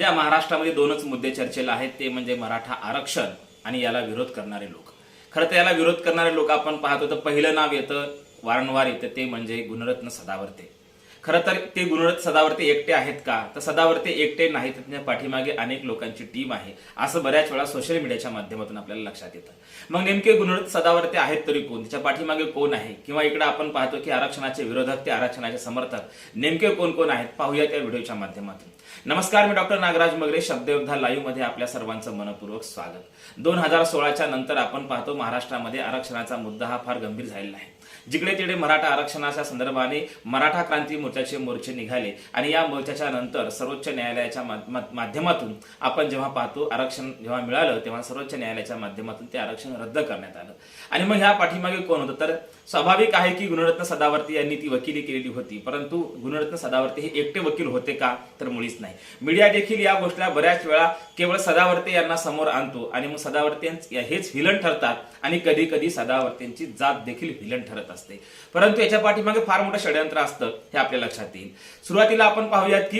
सध्या महाराष्ट्रामध्ये दोनच मुद्दे चर्चेला आहेत, ते म्हणजे मराठा आरक्षण आणि याला विरोध करणारे लोक. खरं तर याला विरोध करणारे लोक आपण पाहतो तर पहिलं नाव येतं, वारंवार येतं, ते म्हणजे गुणरत्न सदावर्ते. खरं तर ते गुणरत्न सदावर्ते एकटे आहेत का? तर सदावर्ते एकटे नाहीत, त्यांच्या पाठीमागे अनेक लोकांची टीम आहे, असं बऱ्याच वेळा सोशल मीडियाच्या माध्यमातून आपल्याला लक्षात येतं. मग नेमके गुणरत्न सदावर्ते आहेत तरी कोण, त्याच्या पाठीमागे कोण आहे, किंवा इकडे आपण पाहतो की आरक्षणाचे विरोधक ते आरक्षणाचे समर्थक नेमके कोण कोण आहेत, पाहूया त्या व्हिडिओच्या माध्यमातून. नमस्कार, मी डॉक्टर नागराज मगरे, शब्दयोद्धा लाईव्ह मध्ये आपल्या सर्वांचं मनपूर्वक स्वागत. 2016च्या नंतर आपण पाहतो महाराष्ट्रामध्ये आरक्षणाचा मुद्दा हा फार गंभीर झालेला आहे. जिकडे तिकडे मराठा आरक्षणाच्या संदर्भाने मराठा क्रांती मोर्चाचे मोर्चे निघाले आणि या मोर्चाच्या नंतर सर्वोच्च न्यायालयाच्या माध्यमातून आपण जेव्हा पाहतो आरक्षण जेव्हा मिळालं तेव्हा सर्वोच्च न्यायालयाच्या माध्यमातून ते आरक्षण रद्द करण्यात आलं. आणि मग ह्या पाठीमागे कोण होतं? तर स्वाभाविक आहे की गुणरत्न सदावर्ते यांनी ती वकिली केलेली होती, परंतु गुणरत्न सदावर्ते हे एकटे वकील होते का? तर मुळीच नाही. मीडिया देखील या गोष्टीला बऱ्याच वेळा केवळ सदावर्ते यांना समोर आणतो आणि मग सदावर्ते हेच व्हिलन ठरतात आणि कधी कधी सदावर्तेंची जात देखील व्हिलन ठरत असते. परंतु याच्या पाठीमागे फार मोठं षडयंत्र असतं हे आपल्या लक्षात येईल. सुरुवातीला आपण पाहूयात की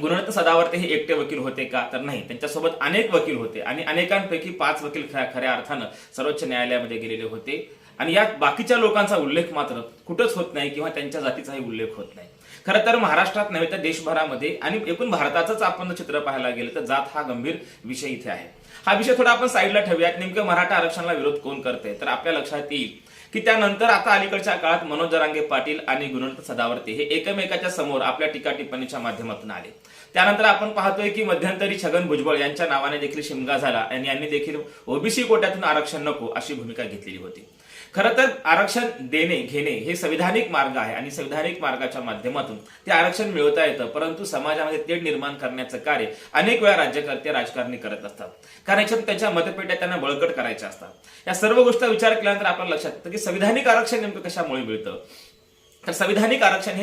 गुणरत्न सदावर्ते हे एकटे वकील होते का? तर नाही, त्यांच्यासोबत अनेक वकील होते आणि अनेकांपैकी 5 वकील खऱ्या अर्थानं सर्वोच्च न्यायालयामध्ये गेलेले होते. आणि यात बाकीच्या लोकांचा उल्लेख मात्र कुठंच होत नाही किंवा त्यांच्या जातीचाही उल्लेख होत नाही. खरं तर महाराष्ट्रात नव्हे तर देशभरामध्ये आणि एकूण भारताचंच आपण चित्र पाहायला गेलं तर जात हा गंभीर विषय इथे आहे. हा विषय थोडा आपण साईडला ठेवूयात. नेमकं मराठा आरक्षणाला विरोध कोण करते? तर आपल्या लक्षात येईल की त्यानंतर आता अलीकडच्या काळात मनोज जरांगे पाटील आणि गुणरत्न सदावर्ते हे एकमेकाच्या समोर आपल्या टीका टिप्पणीच्या माध्यमातून आले. त्यानंतर आपण पाहतोय की मध्यंतरी छगन भुजबळ यांच्या नावाने देखील शिमगा झाला आणि यांनी देखील ओबीसी कोट्यातून आरक्षण नको अशी भूमिका घेतलेली होती. खरं तर आरक्षण देणे घेणे हे संविधानिक मार्ग आहे आणि संविधानिक मार्गाच्या माध्यमातून ते आरक्षण मिळवता येतं, परंतु समाजामध्ये तेढ निर्माण करण्याचं कार्य अनेक वेळा राज्यकर्ते राजकारणी करत असतात, कारण याच्यात त्यांच्या मतपेट्या त्यांना बळकट करायच्या असतात. या सर्व गोष्टी विचार केल्यानंतर आपल्याला लक्षात येतं की संविधानिक आरक्षण नेमकं कशामुळे मिळतं. तर संविधानिक आरक्षण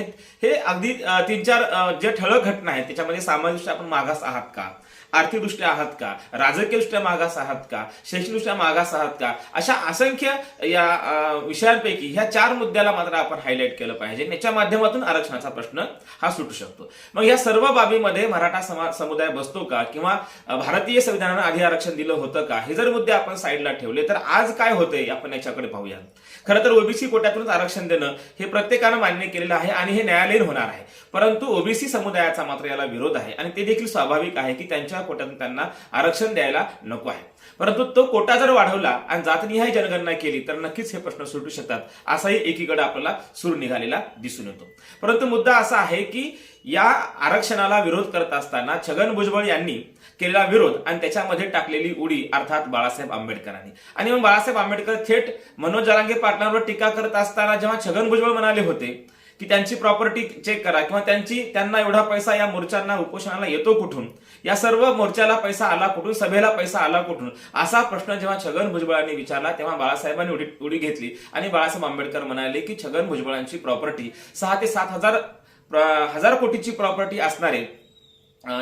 हे अगदी 3-4 जे ठळक घटना आहेत त्याच्यामध्ये सामाजिकदृष्ट्या आपण मागास आहात का, आर्थिकदृष्ट्या आहात का, राजकीयदृष्ट्या मागास आहात का, शैक्षणिकदृष्ट्या मागास आहात का, अशा असंख्य या विषयांपैकी ह्या 4 मुद्द्याला मात्र आपण हायलाइट केलं पाहिजे. याच्या माध्यमातून आरक्षणाचा प्रश्न हा सुटू शकतो. मग या सर्व बाबीमध्ये मराठा समुदाय बसतो का, किंवा भारतीय संविधानानं आधी आरक्षण दिलं होतं का, हे जर मुद्दे आपण साईडला ठेवले तर आज काय होतंय आपण याच्याकडे पाहूया. खरं तर ओबीसी कोट्यातूनच आरक्षण देणं हे प्रत्येकानं मान्य केलेलं आहे आणि हे न्यायालयीन होणार आहे, परंतु ओबीसी समुदायाचा मात्र याला विरोध आहे आणि ते देखील स्वाभाविक आहे की त्यांच्या कोट्यातून त्यांना आरक्षण द्यायला नको आहे. परंतु तो कोटा जर वाढवला आणि जातनिहाय जनगणना केली तर नक्कीच हे प्रश्न सुटू शकतात, असाही एकीकडे आपल्याला सूर निघालेला दिसून येतो. परंतु मुद्दा असा आहे की या आरक्षणाला विरोध करत असताना छगन भुजबळ यांनी केलेला विरोध आणि त्याच्यामध्ये टाकलेली उडी अर्थात बाळासाहेब आंबेडकरांनी, आणि मग बाळासाहेब आंबेडकर थेट मनोज जरांगे पाटलांवर टीका करत असताना जेव्हा छगन भुजबळ म्हणाले होते की त्यांची प्रॉपर्टी चेक करा किंवा त्यांना एवढा पैसा या मोर्चांना उपोषणाला येतो कुठून, या सर्व मोर्चाला पैसा आला कुठून, सभेला पैसा आला कुठून, असा प्रश्न जेव्हा छगन भुजबळांनी विचारला तेव्हा बाळासाहेबांनी उडी घेतली आणि बाळासाहेब आंबेडकर म्हणाले की छगन भुजबळांची प्रॉपर्टी 6 ते 7 हजार कोटीची प्रॉपर्टी असणारे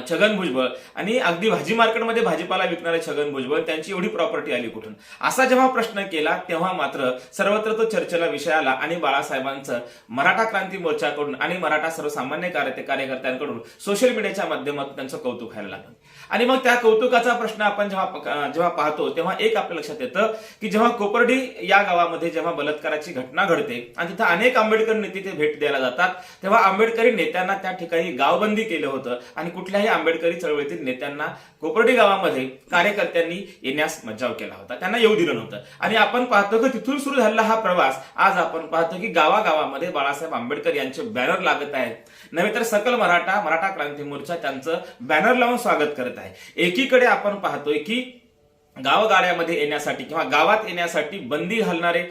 छगन भुजबळ आणि अगदी भाजी मार्केटमध्ये भाजीपाला विकणारे छगन भुजबळ त्यांची एवढी प्रॉपर्टी आली कुठून, असा जेव्हा प्रश्न केला तेव्हा मात्र सर्वत्र तो चर्चेला विषय आला आणि बाळासाहेबांचं मराठा क्रांती मोर्चाकडून आणि मराठा सर्वसामान्य कार्यकर्त्यांकडून सोशल मीडियाच्या माध्यमातून त्यांचं कौतुक व्हायला लागलं. आणि मग त्या कौतुकाचा प्रश्न आपण जेव्हा पाहतो तेव्हा एक आपल्या लक्षात येतं की जेव्हा कोपर्डी या गावामध्ये जेव्हा बलात्काराची घटना घडते आणि तिथं अनेक आंबेडकर नेते ते भेट द्यायला जातात, तेव्हा आंबेडकरी नेत्यांना त्या ठिकाणी गावबंदी केलं होतं आणि कुठल्याही आंबेडकरी चळवळीतील नेत्यांना कोपर्डी गावामध्ये कार्यकर्त्यांनी येण्यास मज्जाव केला होता, त्यांना येऊ दिलं नव्हतं. आणि आपण पाहतो की तिथून सुरू झालेला हा प्रवास आज आपण पाहतो की गावागावामध्ये बाळासाहेब आंबेडकर यांचे बॅनर लागत आहेत, नव्हे तर सकल मराठा क्रांती मोर्चा त्यांचं बॅनर लावून स्वागत करत आहे. एकीकडे आपण पाहतोय की गावगाड्यामध्ये येण्यासाठी किंवा गावात येण्यासाठी बंदी घालणारे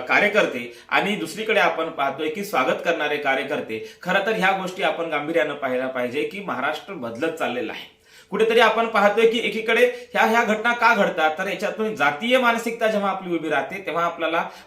कार्यकर्ते आणि दुसरीकडे आपण पाहतोय की स्वागत करणारे कार्यकर्ते. खरं तर ह्या गोष्टी आपण गांभीर्यानं पाहायला पाहिजे की महाराष्ट्र बदलत चाललेला आहे. कुठेतरी आपण पाहतोय की एकीकडे ह्या घटना का घडतात, तर याच्यातून जातीय मानसिकता जेव्हा आपली उभी राहते तेव्हा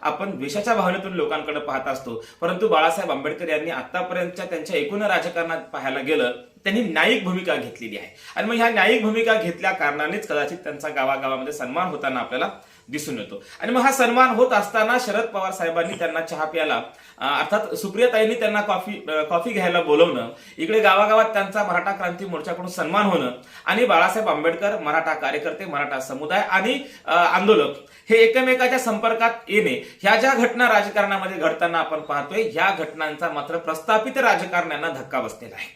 आपण द्वेषाच्या भावनेतून लोकांकडे पाहत असतो. परंतु बाळासाहेब आंबेडकर यांनी आतापर्यंतच्या त्यांच्या एकूण राजकारणात पाहायला गेलं त्यांनी न्यायिक भूमिका घेतलेली आहे आणि मग ह्या न्यायिक भूमिका घेतल्या कारणानेच कदाचित त्यांचा गावागावामध्ये सन्मान होताना आपल्याला दिसून येतो. आणि मग हा सन्मान होत असताना शरद पवार साहेबांनी त्यांना चहा प्यायला अर्थात सुप्रियाताईंनी त्यांना कॉफी घ्यायला बोलवणं, इकडे गावागावात त्यांचा मराठा क्रांती मोर्चाकडून सन्मान होणं आणि बाळासाहेब आंबेडकर, मराठा कार्यकर्ते, मराठा समुदाय आणि आंदोलक हे एकमेकाच्या संपर्कात येणे, ह्या ज्या घटना राजकारणामध्ये घडताना आपण पाहतोय, ह्या घटनांचा मात्र प्रस्थापित राजकारण्यांना धक्का बसलेला आहे.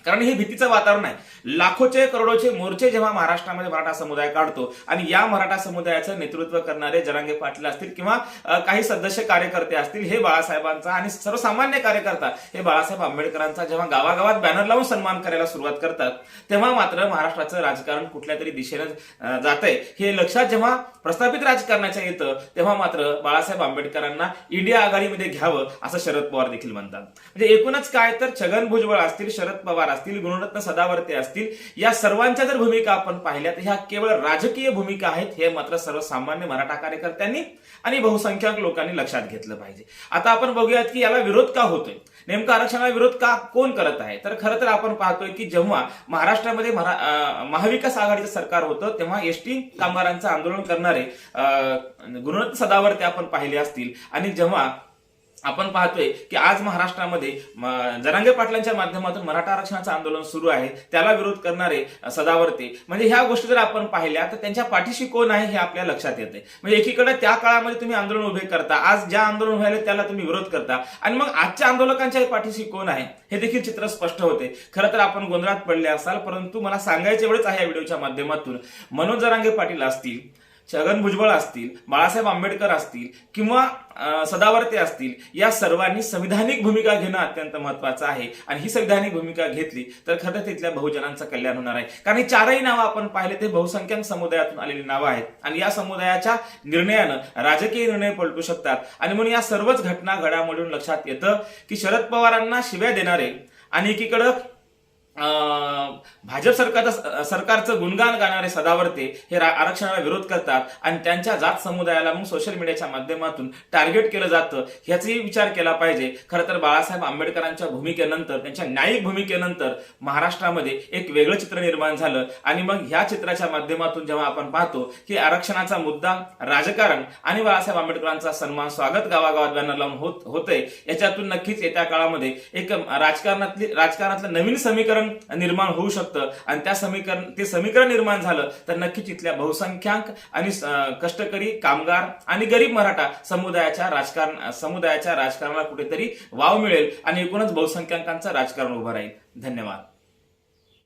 कारण हे भीतीचं वातावरण आहे. लाखोचे करोडोचे मोर्चे जेव्हा महाराष्ट्रामध्ये मराठा समुदाय काढतो आणि या मराठा समुदायाचं नेतृत्व करणारे जरांगे पाटील असतील किंवा काही सदस्य कार्यकर्ते असतील, हे बाळासाहेबांचा आणि सर्वसामान्य कार्यकर्ता हे बाळासाहेब आंबेडकरांचा जेव्हा गावागावात बॅनर लावून सन्मान करायला सुरुवात करतात, तेव्हा मात्र महाराष्ट्राचं राजकारण कुठल्या तरी दिशेने जातंय हे लक्षात जेव्हा प्रस्थापित राजकारणाच्या येतं, तेव्हा मात्र बाळासाहेब आंबेडकरांना इंडिया आघाडीमध्ये घ्यावं असं शरद पवार देखील म्हणतात. म्हणजे एकूणच काय तर छगन भुजबळ असतील, शरद पवार असतील, गुणरत्न सदावर्ते असतील, या सर्वांच्या जर भूमिका आपण पाहिल्या तर ह्या केवळ राजकीय भूमिका आहेत, हे मात्र सर्वसामान्य मराठा कार्यकर्त्यांनी आणि बहुसंख्याक लोकांनी लक्षात घेतलं पाहिजे. आता आपण बघूयात की याला विरोध का होतोय, नेमका आरक्षणाला विरोध का कोण करत आहे. तर खरं तर आपण पाहतोय की जेव्हा महाराष्ट्रामध्ये महाविकास आघाडीचं सरकार होतं, तेव्हा एसटी कामगारांचं आंदोलन करणारे गुणरत्न सदावर्ते आपण पाहिले असतील. आणि जेव्हा आपण पाहतोय की आज महाराष्ट्रामध्ये जरांगे पाटलांच्या माध्यमातून मराठा आरक्षणाचं आंदोलन सुरू आहे, त्याला विरोध करणारे सदावर्ते, म्हणजे ह्या गोष्टी जर आपण पाहिल्या तर त्यांच्या पाठीशी कोण आहे हे आपल्या लक्षात येते. म्हणजे एकीकडे त्या काळामध्ये तुम्ही आंदोलन उभे करता, आज ज्या आंदोलन व्हायला त्याला तुम्ही विरोध करता, आणि मग आजच्या आंदोलकांच्या पाठीशी कोण आहे हे देखील चित्र स्पष्ट होते. खरं तर आपण गोंधळात पडले असाल, परंतु मला सांगायचं एवढंच आहे या व्हिडिओच्या माध्यमातून, मनोज जरांगे पाटील असतील, छगन भुजबळ असतील, बाळासाहेब आंबेडकर असतील किंवा सदावर्ते असतील, या सर्वांनी संविधानिक भूमिका घेणं अत्यंत महत्वाचं आहे. आणि ही संविधानिक भूमिका घेतली तर खरं तिथल्या बहुजनांचं कल्याण होणार आहे. कारण ही चारही नावं आपण पाहिले ते बहुसंख्याक समुदायातून आलेली नावं आहेत आणि या समुदायाच्या निर्णयानं राजकीय निर्णय पलटू शकतात. आणि म्हणून या सर्वच घटना घडामोडीतून लक्षात येतं की शरद पवारांना शिव्या देणारे आणि एकीकडं भाजप सरकारचं गुणगान गाणारे सदावर्ते हे आरक्षणाला विरोध करतात आणि त्यांच्या जात समुदायाला मग सोशल मीडियाच्या माध्यमातून टार्गेट केलं जातं, ह्याचाही विचार केला पाहिजे. खरं तर बाळासाहेब आंबेडकरांच्या भूमिकेनंतर, त्यांच्या न्यायिक भूमिकेनंतर महाराष्ट्रामध्ये एक वेगळं चित्र निर्माण झालं. आणि मग ह्या चित्राच्या माध्यमातून जेव्हा आपण पाहतो की आरक्षणाचा मुद्दा, राजकारण आणि बाळासाहेब आंबेडकरांचा सन्मान, स्वागत गावागावात बॅनर लावून होतंय, याच्यातून नक्कीच येत्या काळामध्ये एक राजकारणातलं नवीन समीकरण निर्माण होऊ शकतं. आणि ते समीकरण निर्माण झालं तर नक्कीच इथल्या बहुसंख्याक आणि कष्टकरी, कामगार आणि गरीब मराठा समुदायाच्या राजकारणाला कुठेतरी वाव मिळेल आणि एकूणच बहुसंख्याकांचं राजकारण उभं राहील. धन्यवाद.